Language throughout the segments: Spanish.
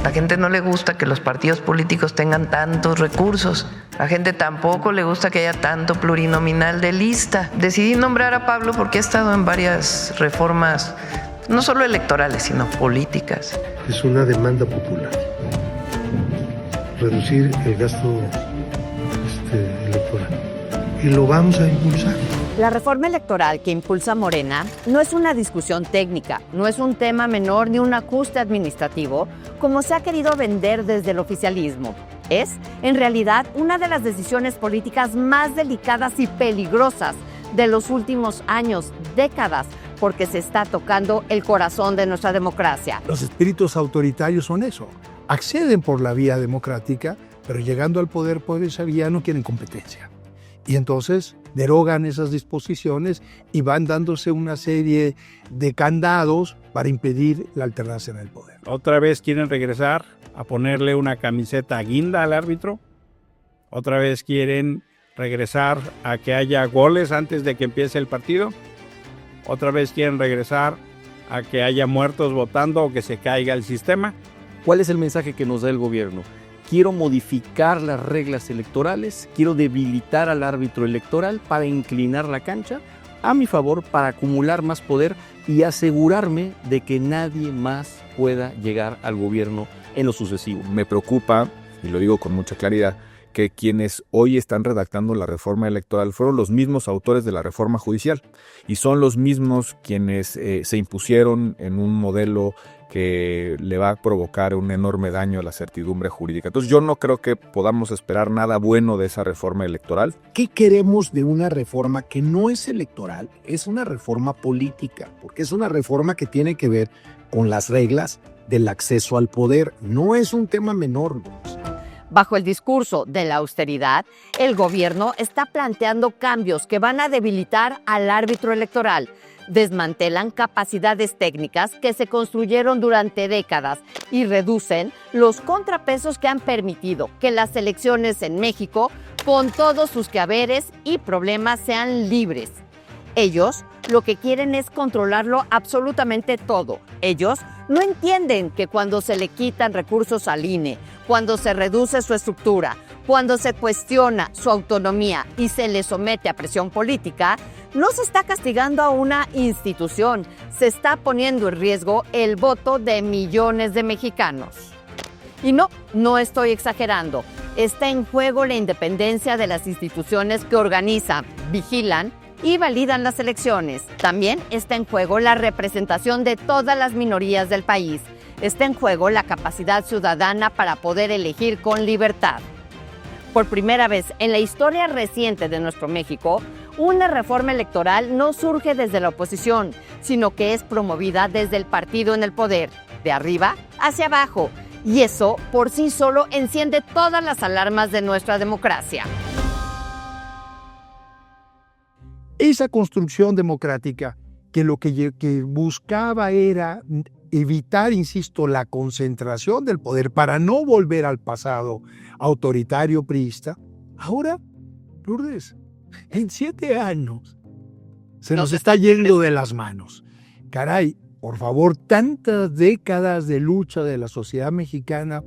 La gente no le gusta que los partidos políticos tengan tantos recursos. La gente tampoco le gusta que haya tanto plurinominal de lista. Decidí nombrar a Pablo porque ha estado en varias reformas, no solo electorales, sino políticas. Es una demanda popular. Reducir el gasto electoral. Y lo vamos a impulsar. La reforma electoral que impulsa Morena no es una discusión técnica, no es un tema menor ni un ajuste administrativo, como se ha querido vender desde el oficialismo. Es, en realidad, una de las decisiones políticas más delicadas y peligrosas de los últimos años, décadas, porque se está tocando el corazón de nuestra democracia. Los espíritus autoritarios son eso. Acceden por la vía democrática, pero llegando al poder por esa vía no quieren competencia. Y entonces derogan esas disposiciones y van dándose una serie de candados para impedir la alternancia en el poder. ¿Otra vez quieren regresar a ponerle una camiseta guinda al árbitro? ¿Otra vez quieren regresar a que haya goles antes de que empiece el partido? ¿Otra vez quieren regresar a que haya muertos votando o que se caiga el sistema? ¿Cuál es el mensaje que nos da el gobierno? Quiero modificar las reglas electorales, quiero debilitar al árbitro electoral para inclinar la cancha a mi favor, para acumular más poder y asegurarme de que nadie más pueda llegar al gobierno en lo sucesivo. Me preocupa, y lo digo con mucha claridad, que quienes hoy están redactando la reforma electoral fueron los mismos autores de la reforma judicial y son los mismos quienes se impusieron en un modelo que le va a provocar un enorme daño a la certidumbre jurídica. Entonces yo no creo que podamos esperar nada bueno de esa reforma electoral. ¿Qué queremos de una reforma que no es electoral? Es una reforma política, porque es una reforma que tiene que ver con las reglas del acceso al poder. No es un tema menor. Bajo el discurso de la austeridad, el gobierno está planteando cambios que van a debilitar al árbitro electoral. Desmantelan capacidades técnicas que se construyeron durante décadas y reducen los contrapesos que han permitido que las elecciones en México, con todos sus quehaceres y problemas, sean libres. Ellos lo que quieren es controlarlo absolutamente todo. Ellos no entienden que cuando se le quitan recursos al INE, cuando se reduce su estructura, cuando se cuestiona su autonomía y se le somete a presión política, no se está castigando a una institución, se está poniendo en riesgo el voto de millones de mexicanos. Y no estoy exagerando. Está en juego la independencia de las instituciones que organizan, vigilan y validan las elecciones. También está en juego la representación de todas las minorías del país. Está en juego la capacidad ciudadana para poder elegir con libertad. Por primera vez en la historia reciente de nuestro México, una reforma electoral no surge desde la oposición, sino que es promovida desde el partido en el poder, de arriba hacia abajo. Y eso por sí solo enciende todas las alarmas de nuestra democracia. Esa construcción democrática que lo que buscaba era evitar, insisto, la concentración del poder para no volver al pasado autoritario priista, ahora, Lourdes, en 7 años se nos está yendo de las manos. Caray, por favor, tantas décadas de lucha de la sociedad mexicana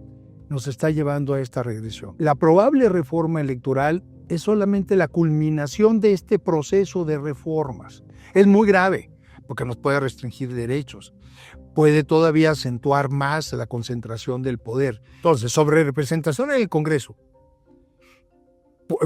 nos está llevando a esta regresión. La probable reforma electoral es solamente la culminación de este proceso de reformas. Es muy grave porque nos puede restringir derechos, puede todavía acentuar más la concentración del poder. Entonces, sobre representación en el Congreso,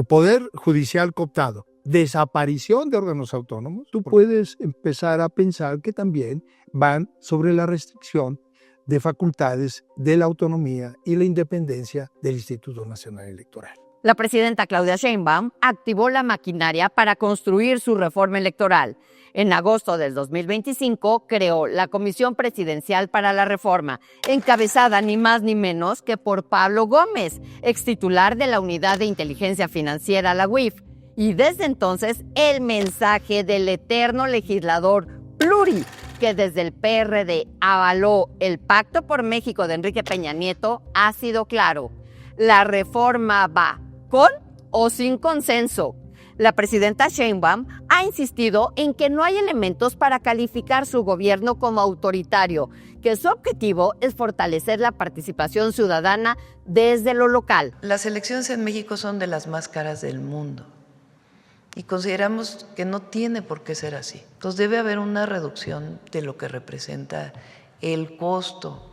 poder judicial cooptado, desaparición de órganos autónomos, tú puedes empezar a pensar que también van sobre la restricción de facultades de la autonomía y la independencia del Instituto Nacional Electoral. La presidenta Claudia Sheinbaum activó la maquinaria para construir su reforma electoral. En agosto del 2025 creó la Comisión Presidencial para la Reforma, encabezada ni más ni menos que por Pablo Gómez, extitular de la Unidad de Inteligencia Financiera, la UIF. Y desde entonces el mensaje del eterno legislador pluri, que desde el PRD avaló el Pacto por México de Enrique Peña Nieto, ha sido claro. La reforma va con o sin consenso. La presidenta Sheinbaum ha insistido en que no hay elementos para calificar su gobierno como autoritario, que su objetivo es fortalecer la participación ciudadana desde lo local. Las elecciones en México son de las más caras del mundo y consideramos que no tiene por qué ser así. Entonces debe haber una reducción de lo que representa el costo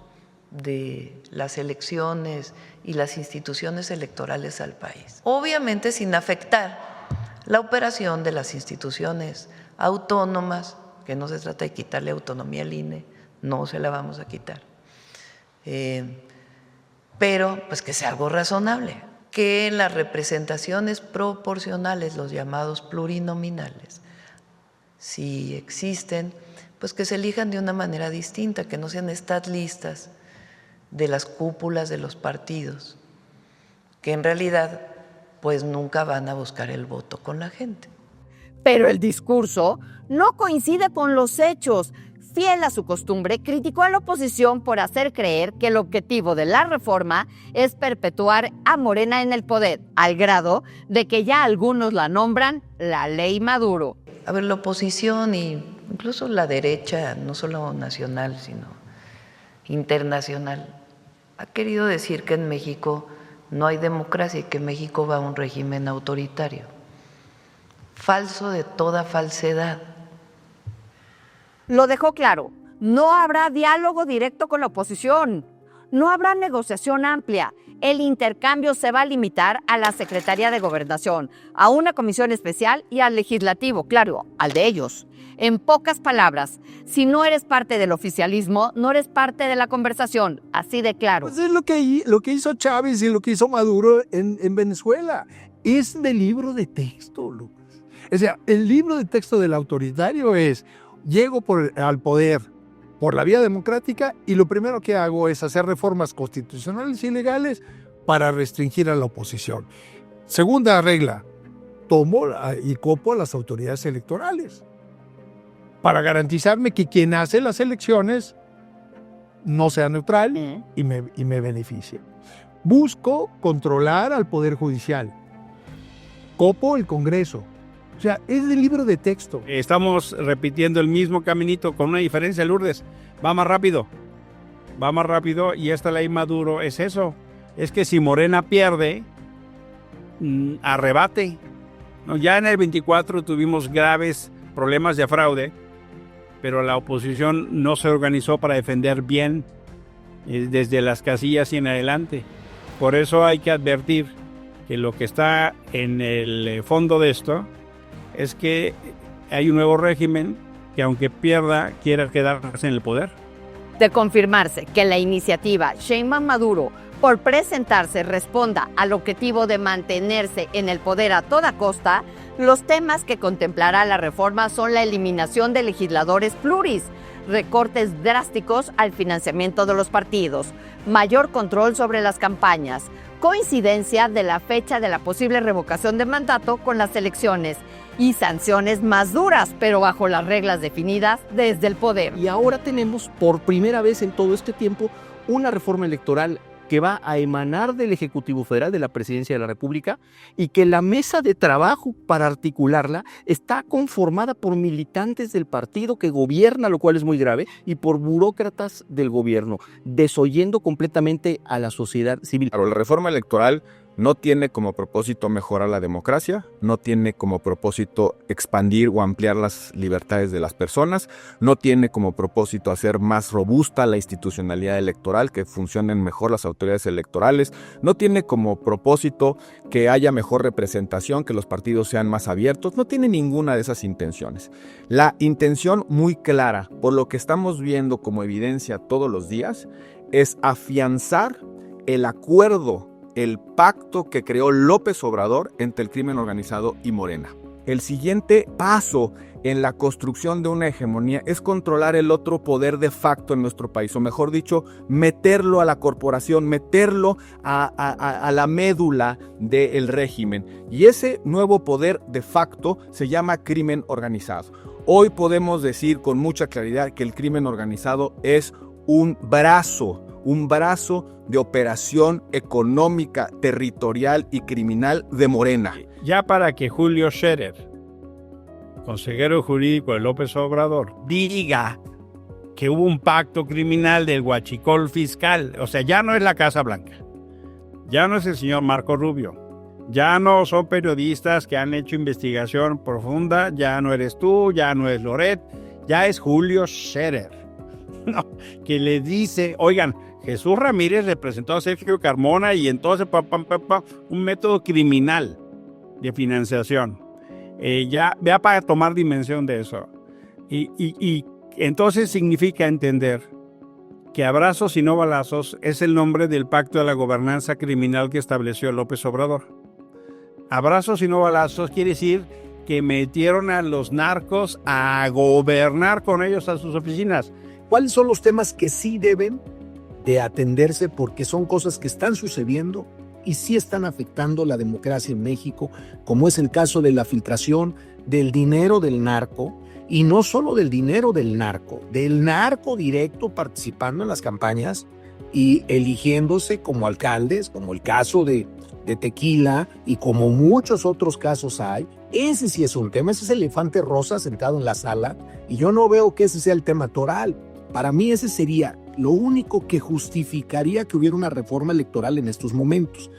de las elecciones y las instituciones electorales al país. Obviamente sin afectar la operación de las instituciones autónomas, que no se trata de quitarle autonomía al INE, no se la vamos a quitar, pero pues que sea algo razonable, que las representaciones proporcionales, los llamados plurinominales, si existen, pues que se elijan de una manera distinta, que no sean estas listas de las cúpulas de los partidos, que en realidad pues nunca van a buscar el voto con la gente. Pero el discurso no coincide con los hechos. Fiel a su costumbre, criticó a la oposición por hacer creer que el objetivo de la reforma es perpetuar a Morena en el poder, al grado de que ya algunos la nombran la Ley Maduro. A ver, la oposición e incluso la derecha, no solo nacional, sino internacional, ha querido decir que en México no hay democracia y que México va a un régimen autoritario. Falso de toda falsedad. Lo dejó claro, no habrá diálogo directo con la oposición, no habrá negociación amplia. El intercambio se va a limitar a la Secretaría de Gobernación, a una comisión especial y al legislativo, claro, al de ellos. En pocas palabras, si no eres parte del oficialismo, no eres parte de la conversación, así de claro. Pues es lo que hizo Chávez y lo que hizo Maduro en Venezuela. Es de libro de texto, Lucas. O sea, el libro de texto del autoritario es, llego al poder por la vía democrática y lo primero que hago es hacer reformas constitucionales y legales para restringir a la oposición. Segunda regla, tomo y copo a las autoridades electorales para garantizarme que quien hace las elecciones no sea neutral y me beneficie. Busco controlar al Poder Judicial. Copo el Congreso. O sea, es del libro de texto. Estamos repitiendo el mismo caminito con una diferencia, Lourdes. Va más rápido y esta ley Maduro es eso. Es que si Morena pierde, arrebate. No, ya en el 24 tuvimos graves problemas de fraude, pero la oposición no se organizó para defender bien desde las casillas y en adelante. Por eso hay que advertir que lo que está en el fondo de esto es que hay un nuevo régimen que aunque pierda, quiera quedarse en el poder. De confirmarse que la iniciativa Sheinbaum Maduro por presentarse responda al objetivo de mantenerse en el poder a toda costa, los temas que contemplará la reforma son la eliminación de legisladores pluris, recortes drásticos al financiamiento de los partidos, mayor control sobre las campañas, coincidencia de la fecha de la posible revocación de mandato con las elecciones y sanciones más duras, pero bajo las reglas definidas desde el poder. Y ahora tenemos por primera vez en todo este tiempo una reforma electoral que va a emanar del Ejecutivo Federal, de la Presidencia de la República, y que la mesa de trabajo para articularla está conformada por militantes del partido que gobierna, lo cual es muy grave, y por burócratas del gobierno, desoyendo completamente a la sociedad civil. Claro, la reforma electoral no tiene como propósito mejorar la democracia, no tiene como propósito expandir o ampliar las libertades de las personas, no tiene como propósito hacer más robusta la institucionalidad electoral, que funcionen mejor las autoridades electorales, no tiene como propósito que haya mejor representación, que los partidos sean más abiertos, no tiene ninguna de esas intenciones. La intención muy clara, por lo que estamos viendo como evidencia todos los días, es afianzar el acuerdo, el pacto que creó López Obrador entre el crimen organizado y Morena. El siguiente paso en la construcción de una hegemonía es controlar el otro poder de facto en nuestro país, o mejor dicho, meterlo a la corporación, meterlo a la médula del régimen. Y ese nuevo poder de facto se llama crimen organizado. Hoy podemos decir con mucha claridad que el crimen organizado es un brazo de operación económica, territorial y criminal de Morena. ya para que Julio Scherer, consejero jurídico de López Obrador, diga que hubo un pacto criminal del huachicol fiscal, o sea, ya no es la Casa Blanca, ya no es el señor Marco Rubio, ya no son periodistas que han hecho investigación profunda, ya no eres tú, ya no es Loret, ya es Julio Scherer, no, que le dice, oigan, Jesús Ramírez representó a Sergio Carmona y entonces un método criminal de financiación. Ya para tomar dimensión de eso. Y entonces significa entender que abrazos y no balazos es el nombre del pacto de la gobernanza criminal que estableció López Obrador. Abrazos y no balazos quiere decir que metieron a los narcos a gobernar con ellos a sus oficinas. ¿Cuáles son los temas que sí deben de atenderse porque son cosas que están sucediendo y sí están afectando la democracia en México, como es el caso de la filtración del dinero del narco, y no solo del dinero del narco directo participando en las campañas y eligiéndose como alcaldes, como el caso de Tequila y como muchos otros casos hay? Ese sí es un tema, ese es el elefante rosa sentado en la sala, y yo no veo que ese sea el tema toral. Para mí ese sería lo único que justificaría que hubiera una reforma electoral en estos momentos.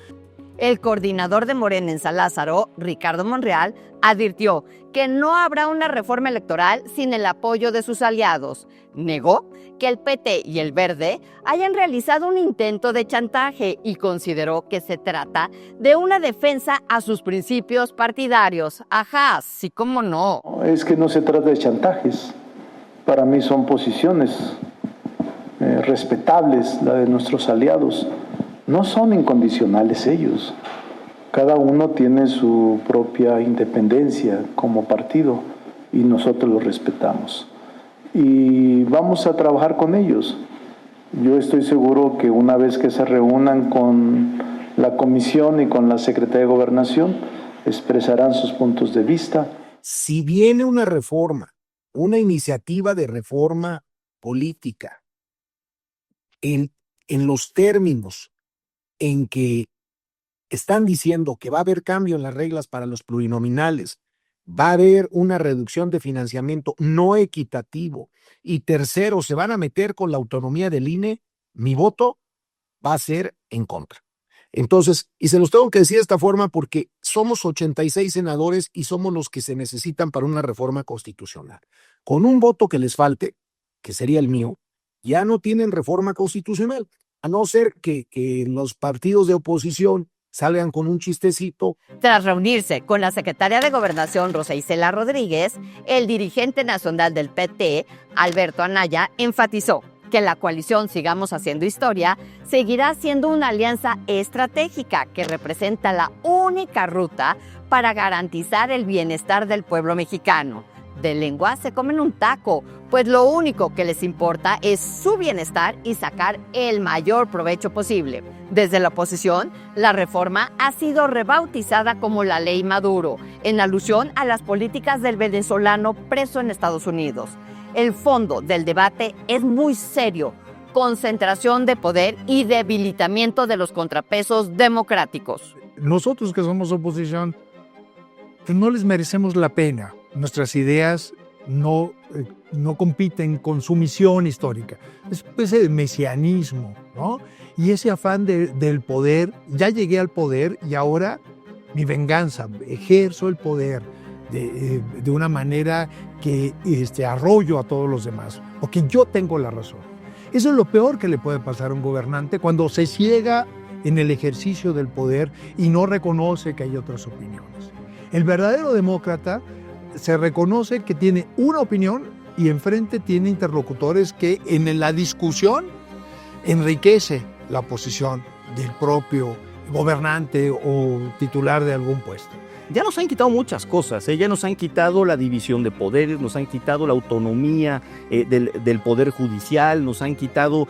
El coordinador de Morena en San Lázaro, Ricardo Monreal, advirtió que no habrá una reforma electoral sin el apoyo de sus aliados. Negó que el PT y el Verde hayan realizado un intento de chantaje y consideró que se trata de una defensa a sus principios partidarios. Ajá, sí, cómo no. Es que no se trata de chantajes. Para mí son posiciones respetables, la de nuestros aliados. No son incondicionales ellos. Cada uno tiene su propia independencia como partido y nosotros lo respetamos. Y vamos a trabajar con ellos. Yo estoy seguro que una vez que se reúnan con la comisión y con la Secretaría de Gobernación, expresarán sus puntos de vista. Si viene una reforma, una iniciativa de reforma política, en los términos en que están diciendo que va a haber cambio en las reglas para los plurinominales, va a haber una reducción de financiamiento no equitativo, y tercero, se van a meter con la autonomía del INE, mi voto va a ser en contra. Entonces, y se los tengo que decir de esta forma porque somos 86 senadores y somos los que se necesitan para una reforma constitucional. Con un voto que les falte, que sería el mío, ya no tienen reforma constitucional, a no ser que los partidos de oposición salgan con un chistecito. Tras reunirse con la secretaria de Gobernación, Rosa Isela Rodríguez, el dirigente nacional del PT, Alberto Anaya, enfatizó que la coalición Sigamos Haciendo Historia seguirá siendo una alianza estratégica que representa la única ruta para garantizar el bienestar del pueblo mexicano. De lengua se comen un taco, pues lo único que les importa es su bienestar y sacar el mayor provecho posible. Desde la oposición, la reforma ha sido rebautizada como la Ley Maduro, en alusión a las políticas del venezolano preso en Estados Unidos. El fondo del debate es muy serio: concentración de poder y debilitamiento de los contrapesos democráticos. Nosotros que somos oposición, pues no les merecemos la pena. Nuestras ideas no compiten con su misión histórica. Es ese mesianismo, ¿no? Y ese afán del poder. Ya llegué al poder y ahora mi venganza, ejerzo el poder de una manera que arrollo a todos los demás, porque yo tengo la razón. Eso es lo peor que le puede pasar a un gobernante cuando se ciega en el ejercicio del poder y no reconoce que hay otras opiniones. El verdadero demócrata se reconoce que tiene una opinión y enfrente tiene interlocutores que en la discusión enriquece la posición del propio gobernante o titular de algún puesto. Ya nos han quitado muchas cosas, ya nos han quitado la división de poderes, nos han quitado la autonomía del poder judicial, nos han quitado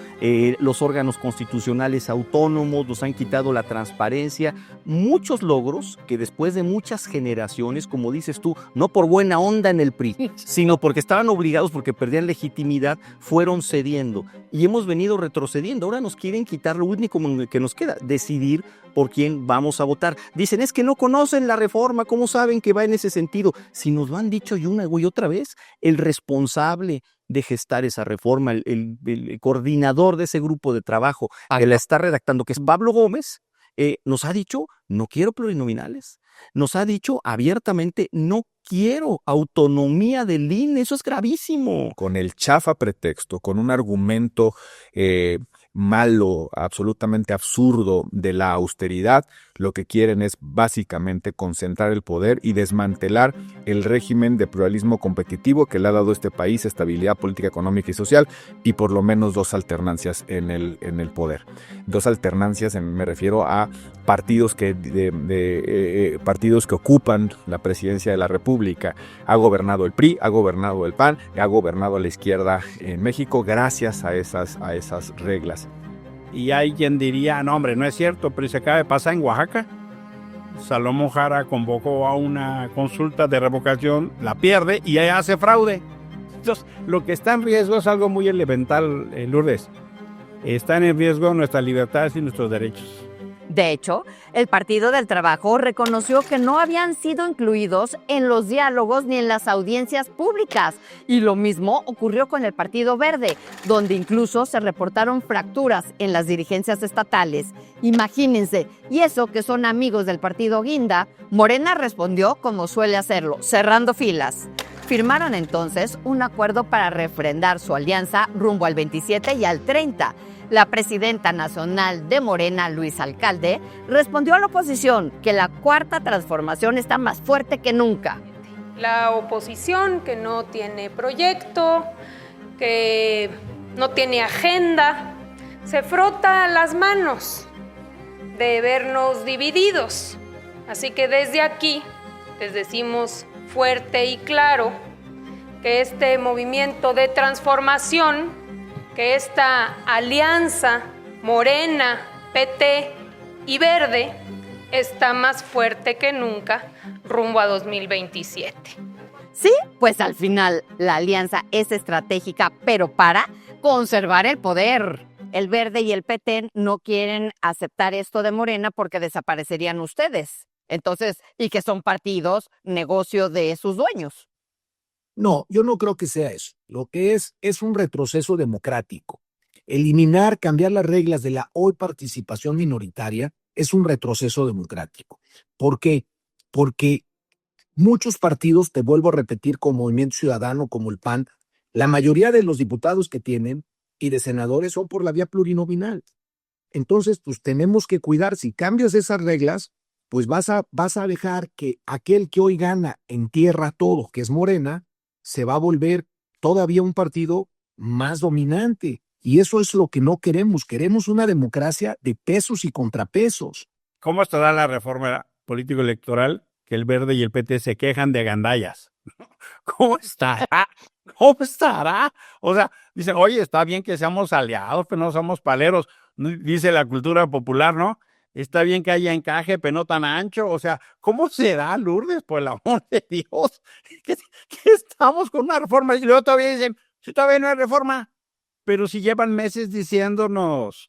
los órganos constitucionales autónomos, nos han quitado la transparencia, muchos logros que después de muchas generaciones, como dices tú, no por buena onda en el PRI, sino porque estaban obligados, porque perdían legitimidad, fueron cediendo. y hemos venido retrocediendo. Ahora nos quieren quitar lo único que nos queda, decidir por quién vamos a votar. Dicen, es que no conocen la reforma, ¿cómo saben que va en ese sentido? Si nos lo han dicho y una y otra vez, el responsable de gestar esa reforma, el coordinador de ese grupo de trabajo que la está redactando, que es Pablo Gómez, nos ha dicho, no quiero plurinominales. Nos ha dicho abiertamente, no quiero autonomía del INE, eso es gravísimo. Con el chafa pretexto, con un argumento malo, absolutamente absurdo de la austeridad, lo que quieren es básicamente concentrar el poder y desmantelar el régimen de pluralismo competitivo que le ha dado a este país estabilidad política, económica y social, y por lo menos 2 alternancias en el poder. 2 alternancias, me refiero a partidos partidos que ocupan la presidencia de la República. Ha gobernado el PRI, ha gobernado el PAN, ha gobernado la izquierda en México gracias a esas reglas. Y hay quien diría, no hombre, no es cierto, pero se acaba de pasar en Oaxaca. Salomón Jara convocó a una consulta de revocación, la pierde y hace fraude. Entonces, lo que está en riesgo es algo muy elemental, Lourdes. Están en riesgo nuestras libertades y nuestros derechos. De hecho, el Partido del Trabajo reconoció que no habían sido incluidos en los diálogos ni en las audiencias públicas. Y lo mismo ocurrió con el Partido Verde, donde incluso se reportaron fracturas en las dirigencias estatales. Imagínense, y eso que son amigos del Partido Guinda, Morena respondió como suele hacerlo, cerrando filas. Firmaron entonces un acuerdo para refrendar su alianza rumbo al 27 y al 30. La presidenta nacional de Morena, Luisa Alcalde, respondió a la oposición que la cuarta transformación está más fuerte que nunca. La oposición que no tiene proyecto, que no tiene agenda, se frota las manos de vernos divididos. Así que desde aquí les decimos fuerte y claro que este movimiento de transformación, que esta alianza Morena, PT y Verde está más fuerte que nunca rumbo a 2027. Sí, pues al final la alianza es estratégica, pero para conservar el poder. El Verde y el PT no quieren aceptar esto de Morena porque desaparecerían ustedes. Entonces, y que son partidos, negocio de sus dueños. No, yo no creo que sea eso. Lo que es un retroceso democrático. Eliminar, cambiar las reglas de la hoy participación minoritaria es un retroceso democrático. ¿Por qué? Porque muchos partidos, te vuelvo a repetir, como Movimiento Ciudadano, como el PAN, la mayoría de los diputados que tienen y de senadores son por la vía plurinominal. Entonces, pues tenemos que cuidar. Si cambias esas reglas, pues vas a dejar que aquel que hoy gana en tierra todo, que es Morena, se va a volver todavía un partido más dominante. Y eso es lo que no queremos. Queremos una democracia de pesos y contrapesos. ¿Cómo estará la reforma político-electoral que el Verde y el PT se quejan de gandallas? ¿Cómo estará? ¿Cómo estará? O sea, dicen, oye, está bien que seamos aliados, pero no somos paleros. Dice la cultura popular, ¿no? Está bien que haya encaje, pero no tan ancho. O sea, ¿cómo será, Lourdes? Por el amor de Dios. ¿Qué estamos con una reforma? Y luego todavía dicen, si todavía no hay reforma. Pero si llevan meses diciéndonos,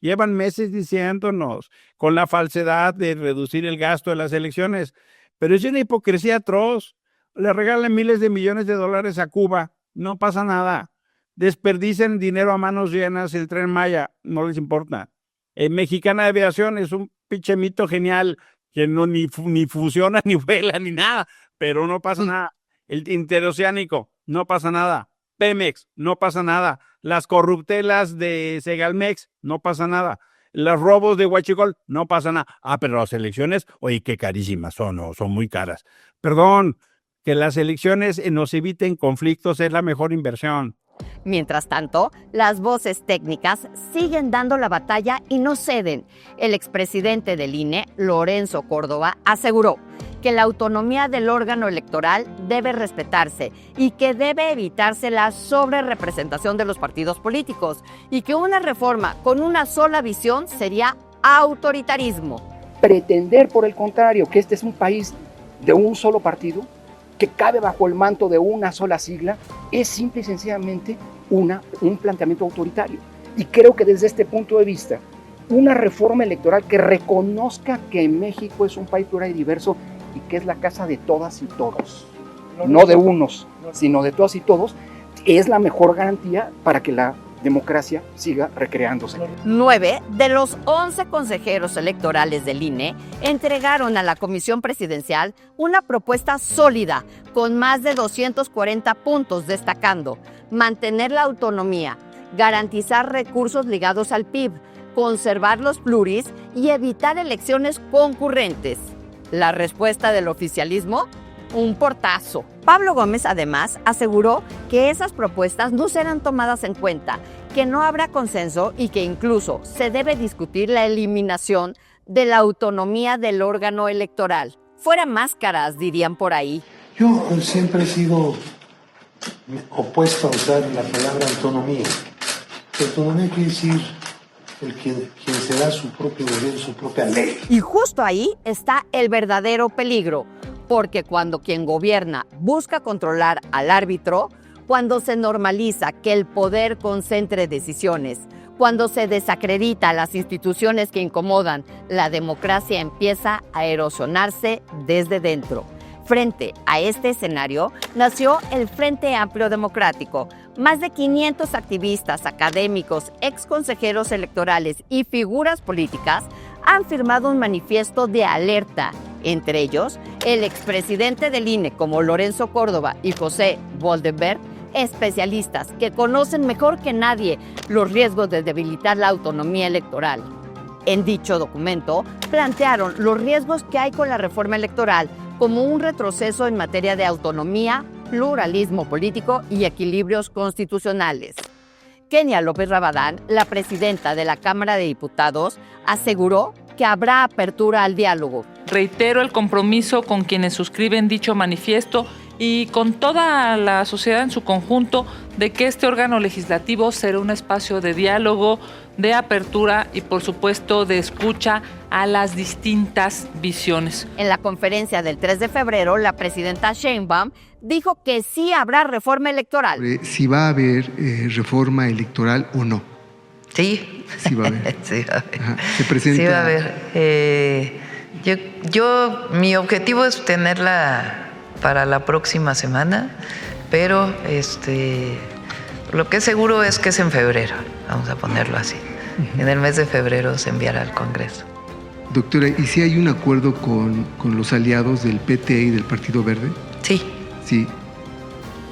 con la falsedad de reducir el gasto de las elecciones. Pero es una hipocresía atroz. Le regalan miles de millones de dólares a Cuba, no pasa nada. Desperdician dinero a manos llenas, el Tren Maya, no les importa. Mexicana de Aviación es un pinche mito genial que no ni funciona, ni vuela, ni nada, pero no pasa nada. El Interoceánico, no pasa nada. Pemex, no pasa nada. Las corruptelas de Segalmex, no pasa nada. Los robos de Huachicol, no pasa nada. Ah, pero las elecciones, oye, qué carísimas son, no, son muy caras. Perdón, que las elecciones nos eviten conflictos es la mejor inversión. Mientras tanto, las voces técnicas siguen dando la batalla y no ceden. El expresidente del INE, Lorenzo Córdoba, aseguró que la autonomía del órgano electoral debe respetarse y que debe evitarse la sobrerepresentación de los partidos políticos y que una reforma con una sola visión sería autoritarismo. Pretender, por el contrario, que este es un país de un solo partido, que cabe bajo el manto de una sola sigla, es simple y sencillamente un planteamiento autoritario. Y creo que desde este punto de vista, una reforma electoral que reconozca que México es un país plural y diverso y que es la casa de todas y todos, no de unos, sino de todas y todos, es la mejor garantía para que la democracia siga recreándose. 9 de los 11 consejeros electorales del INE entregaron a la Comisión Presidencial una propuesta sólida con más de 240 puntos, destacando mantener la autonomía, garantizar recursos ligados al PIB, conservar los pluris y evitar elecciones concurrentes. La respuesta del oficialismo: un portazo. Pablo Gómez además aseguró que esas propuestas no serán tomadas en cuenta, que no habrá consenso y que incluso se debe discutir la eliminación de la autonomía del órgano electoral. Fuera máscaras, dirían por ahí. Yo siempre he sido opuesto a usar la palabra autonomía. Autonomía quiere decir quien se da su propio gobierno, su propia ley. Y justo ahí está el verdadero peligro, porque cuando quien gobierna busca controlar al árbitro, cuando se normaliza que el poder concentre decisiones, cuando se desacredita a las instituciones que incomodan, la democracia empieza a erosionarse desde dentro. Frente a este escenario, nació el Frente Amplio Democrático. Más de 500 activistas, académicos, exconsejeros electorales y figuras políticas han firmado un manifiesto de alerta. Entre ellos, el expresidente del INE como Lorenzo Córdoba y José Boldenberg, especialistas que conocen mejor que nadie los riesgos de debilitar la autonomía electoral. En dicho documento, plantearon los riesgos que hay con la reforma electoral como un retroceso en materia de autonomía, pluralismo político y equilibrios constitucionales. Kenia López Rabadán, la presidenta de la Cámara de Diputados, aseguró que habrá apertura al diálogo. Reitero el compromiso con quienes suscriben dicho manifiesto y con toda la sociedad en su conjunto de que este órgano legislativo será un espacio de diálogo, de apertura y, por supuesto, de escucha a las distintas visiones. En la conferencia del 3 de febrero, la presidenta Sheinbaum dijo que sí habrá reforma electoral. Si va a haber reforma electoral o no. Sí. Sí va a haber. Sí va a haber. Ajá. Se presenta. Sí va a haber. Mi objetivo es tenerla para la próxima semana, pero lo que es seguro es que es en febrero, vamos a ponerlo así. En el mes de febrero se enviará al Congreso. Doctora, ¿y si hay un acuerdo con los aliados del PT y del Partido Verde? Sí. Sí,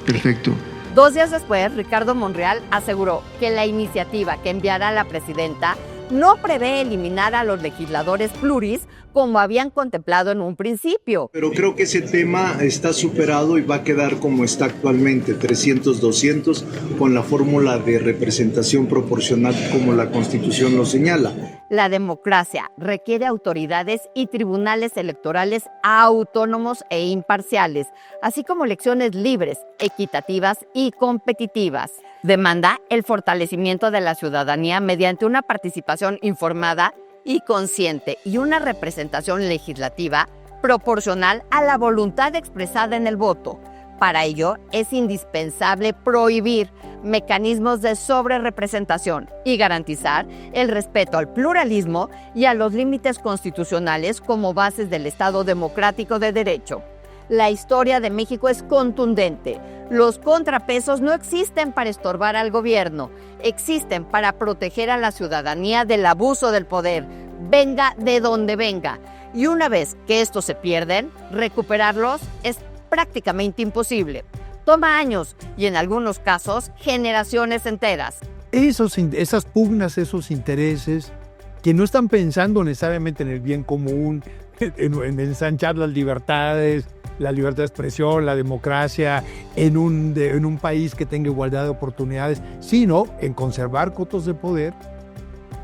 perfecto. 2 días después, Ricardo Monreal aseguró que la iniciativa que enviará la presidenta no prevé eliminar a los legisladores pluris como habían contemplado en un principio. Pero creo que ese tema está superado y va a quedar como está actualmente, 300-200, con la fórmula de representación proporcional como la Constitución lo señala. La democracia requiere autoridades y tribunales electorales autónomos e imparciales, así como elecciones libres, equitativas y competitivas. Demanda el fortalecimiento de la ciudadanía mediante una participación informada y consciente y una representación legislativa proporcional a la voluntad expresada en el voto. Para ello, es indispensable prohibir mecanismos de sobrerepresentación y garantizar el respeto al pluralismo y a los límites constitucionales como bases del Estado democrático de derecho. La historia de México es contundente. Los contrapesos no existen para estorbar al gobierno, existen para proteger a la ciudadanía del abuso del poder, venga de donde venga. Y una vez que estos se pierden, recuperarlos es prácticamente imposible. Toma años y en algunos casos generaciones enteras. Esas pugnas, esos intereses que no están pensando necesariamente en el bien común, en ensanchar las libertades, la libertad de expresión, la democracia, en un país que tenga igualdad de oportunidades, sino en conservar cotos de poder,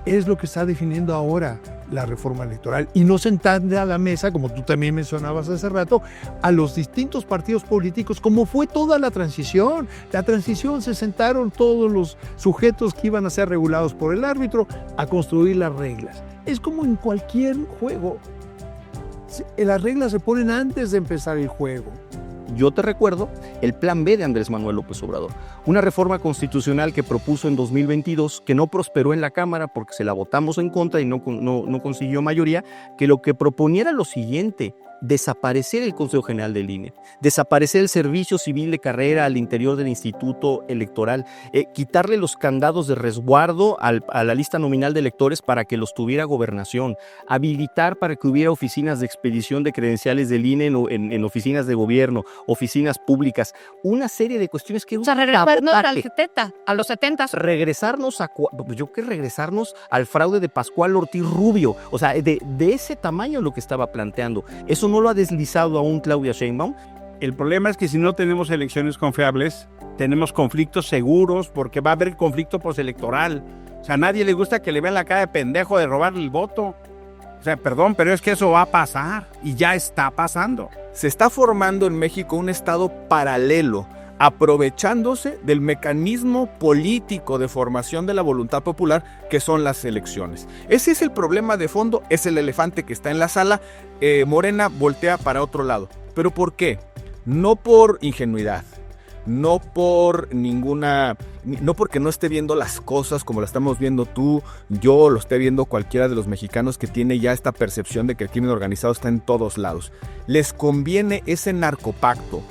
es lo que está definiendo ahora la reforma electoral. Y no sentar a la mesa, como tú también mencionabas hace rato, a los distintos partidos políticos, como fue toda la transición. La transición se sentaron todos los sujetos que iban a ser regulados por el árbitro a construir las reglas. Es como en cualquier juego. Las reglas se ponen antes de empezar el juego. yo te recuerdo el plan B de Andrés Manuel López Obrador. Una reforma constitucional que propuso en 2022, que no prosperó en la Cámara porque se la votamos en contra y no consiguió mayoría, que lo que proponía era lo siguiente: desaparecer el Consejo General del INE, desaparecer el servicio civil de carrera al interior del Instituto Electoral, quitarle los candados de resguardo a la lista nominal de electores para que los tuviera Gobernación, habilitar para que hubiera oficinas de expedición de credenciales del INE en oficinas de gobierno, oficinas públicas, una serie de cuestiones que... O sea, regresarnos a los 70. Regresarnos regresarnos al fraude de Pascual Ortiz Rubio, o sea, de ese tamaño lo que estaba planteando. Eso no lo ha deslizado aún Claudia Sheinbaum. El problema es que si no tenemos elecciones confiables, tenemos conflictos seguros, porque va a haber conflicto postelectoral. O sea, a nadie le gusta que le vean la cara de pendejo de robarle el voto. O sea, perdón, pero es que eso va a pasar y ya está pasando. Se está formando en México un estado paralelo, aprovechándose del mecanismo político de formación de la voluntad popular que son las elecciones. Ese es el problema de fondo, es el elefante que está en la sala. Morena voltea para otro lado. ¿Pero por qué? No por ingenuidad, no porque no esté viendo las cosas como las estamos viendo tú, yo, lo esté viendo cualquiera de los mexicanos que tiene ya esta percepción de que el crimen organizado está en todos lados. Les conviene ese narcopacto.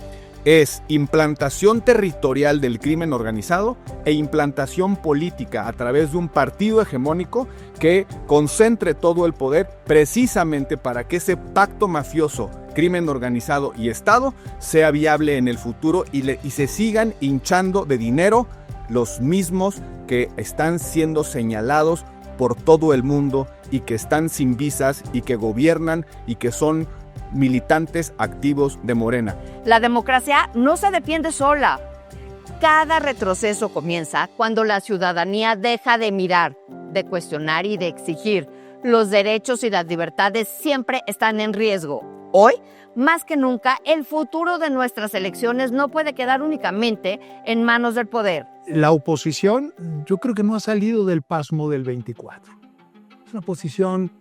Es implantación territorial del crimen organizado e implantación política a través de un partido hegemónico que concentre todo el poder precisamente para que ese pacto mafioso, crimen organizado y Estado sea viable en el futuro y se sigan hinchando de dinero los mismos que están siendo señalados por todo el mundo y que están sin visas y que gobiernan y que son militantes activos de Morena. La democracia no se defiende sola. Cada retroceso comienza cuando la ciudadanía deja de mirar, de cuestionar y de exigir. Los derechos y las libertades siempre están en riesgo. Hoy, más que nunca, el futuro de nuestras elecciones no puede quedar únicamente en manos del poder. La oposición, yo creo que no ha salido del pasmo del 24. Es una oposición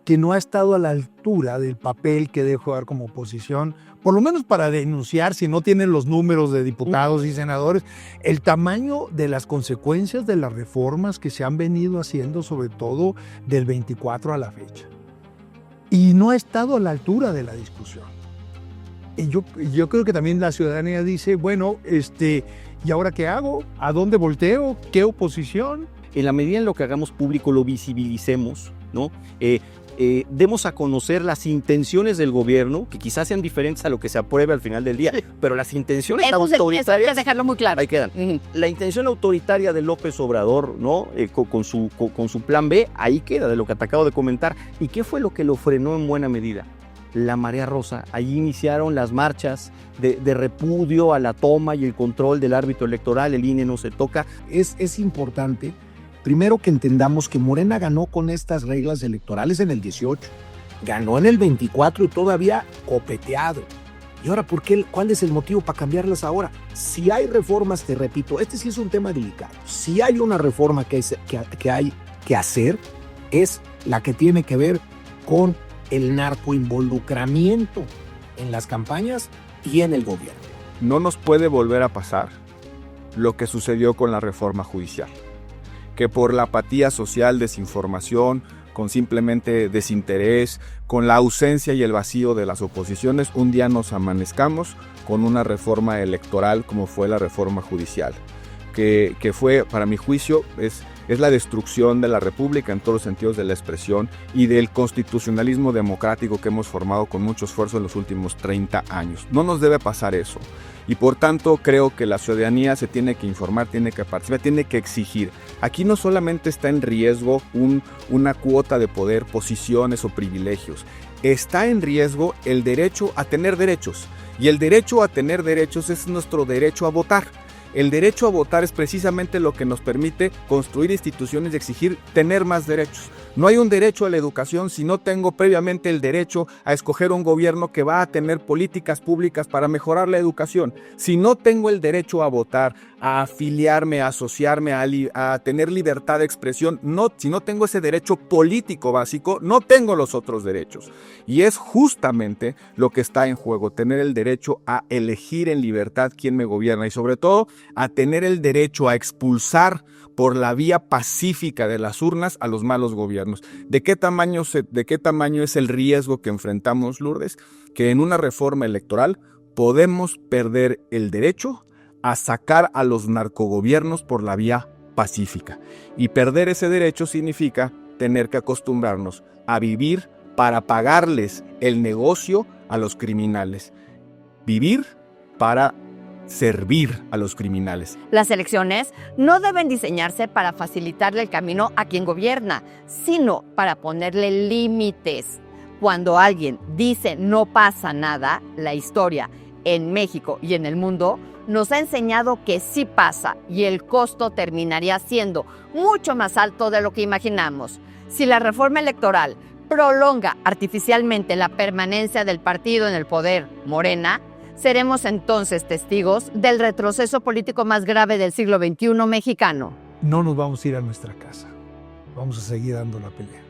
que no ha estado a la altura del papel que debe jugar como oposición, por lo menos para denunciar, si no tienen los números de diputados y senadores, el tamaño de las consecuencias de las reformas que se han venido haciendo, sobre todo del 24 a la fecha. Y no ha estado a la altura de la discusión. Y yo creo que también la ciudadanía dice, bueno, ¿y ahora qué hago? ¿A dónde volteo? ¿Qué oposición? En la medida en lo que hagamos público, lo visibilicemos, ¿no? Demos a conocer las intenciones del gobierno, que quizás sean diferentes a lo que se apruebe al final del día, pero las intenciones autoritarias... Hay que dejarlo muy claro. Ahí quedan. La intención autoritaria de López Obrador, ¿no? Con su plan B, ahí queda, de lo que te acabo de comentar. ¿Y qué fue lo que lo frenó en buena medida? La marea rosa. Allí iniciaron las marchas de repudio a la toma y el control del árbitro electoral. El INE no se toca. Es importante, primero, que entendamos que Morena ganó con estas reglas electorales en el 18, ganó en el 24 y todavía copeteado. Y ahora, ¿cuál es el motivo para cambiarlas ahora? Si hay reformas, te repito, este sí es un tema delicado. Si hay una reforma que hay que hacer, es la que tiene que ver con el narcoinvolucramiento en las campañas y en el gobierno. No nos puede volver a pasar lo que sucedió con la reforma judicial, que por la apatía social, desinformación, con simplemente desinterés, con la ausencia y el vacío de las oposiciones, un día nos amanezcamos con una reforma electoral como fue la reforma judicial, que fue, para mi juicio, es la destrucción de la República en todos los sentidos de la expresión y del constitucionalismo democrático que hemos formado con mucho esfuerzo en los últimos 30 años. No nos debe pasar eso. Y por tanto creo que la ciudadanía se tiene que informar, tiene que participar, tiene que exigir. Aquí no solamente está en riesgo una cuota de poder, posiciones o privilegios. Está en riesgo el derecho a tener derechos. Y el derecho a tener derechos es nuestro derecho a votar. El derecho a votar es precisamente lo que nos permite construir instituciones y exigir tener más derechos. No hay un derecho a la educación si no tengo previamente el derecho a escoger un gobierno que va a tener políticas públicas para mejorar la educación. Si no tengo el derecho a votar, a afiliarme, a asociarme, a tener libertad de expresión, si no tengo ese derecho político básico, no tengo los otros derechos. Y es justamente lo que está en juego, tener el derecho a elegir en libertad quién me gobierna y sobre todo a tener el derecho a expulsar por la vía pacífica de las urnas a los malos gobiernos. ¿De qué tamaño es el riesgo que enfrentamos, Lourdes? Que en una reforma electoral podemos perder el derecho a sacar a los narcogobiernos por la vía pacífica. Y perder ese derecho significa tener que acostumbrarnos a vivir para pagarles el negocio a los criminales. Vivir para servir a los criminales. Las elecciones no deben diseñarse para facilitarle el camino a quien gobierna, sino para ponerle límites. Cuando alguien dice no pasa nada, la historia en México y en el mundo nos ha enseñado que sí pasa y el costo terminaría siendo mucho más alto de lo que imaginamos. Si la reforma electoral prolonga artificialmente la permanencia del partido en el poder, Morena, seremos entonces testigos del retroceso político más grave del siglo XXI mexicano. No nos vamos a ir a nuestra casa. Vamos a seguir dando la pelea.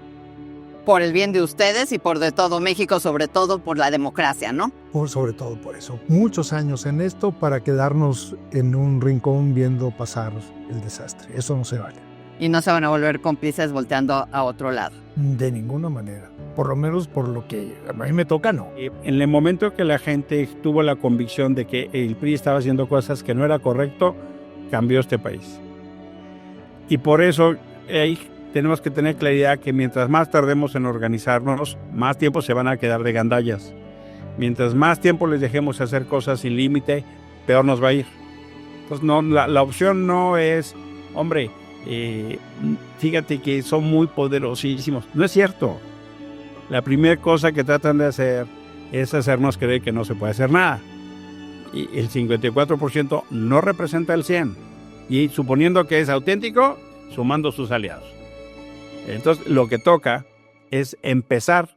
Por el bien de ustedes y por de todo México, sobre todo por la democracia, ¿no? Sobre todo por eso. Muchos años en esto para quedarnos en un rincón viendo pasar el desastre. Eso no se vale. Y no se van a volver cómplices volteando a otro lado. De ninguna manera. Por lo menos por lo que a mí me toca, no. En el momento que la gente tuvo la convicción de que el PRI estaba haciendo cosas que no era correcto, cambió este país. Y por eso tenemos que tener claridad que mientras más tardemos en organizarnos, más tiempo se van a quedar de gandallas. Mientras más tiempo les dejemos hacer cosas sin límite, peor nos va a ir. Entonces no, la opción no es, hombre, fíjate que son muy poderosísimos. No es cierto. La primera cosa que tratan de hacer es hacernos creer que no se puede hacer nada. Y el 54% no representa el 100%. Y suponiendo que es auténtico, sumando sus aliados. Entonces, lo que toca es empezar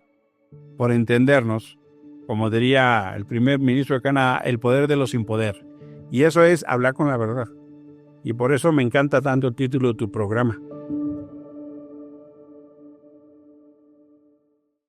por entendernos, como diría el primer ministro de Canadá, el poder de los sin poder. Y eso es hablar con la verdad. Y por eso me encanta tanto el título de tu programa.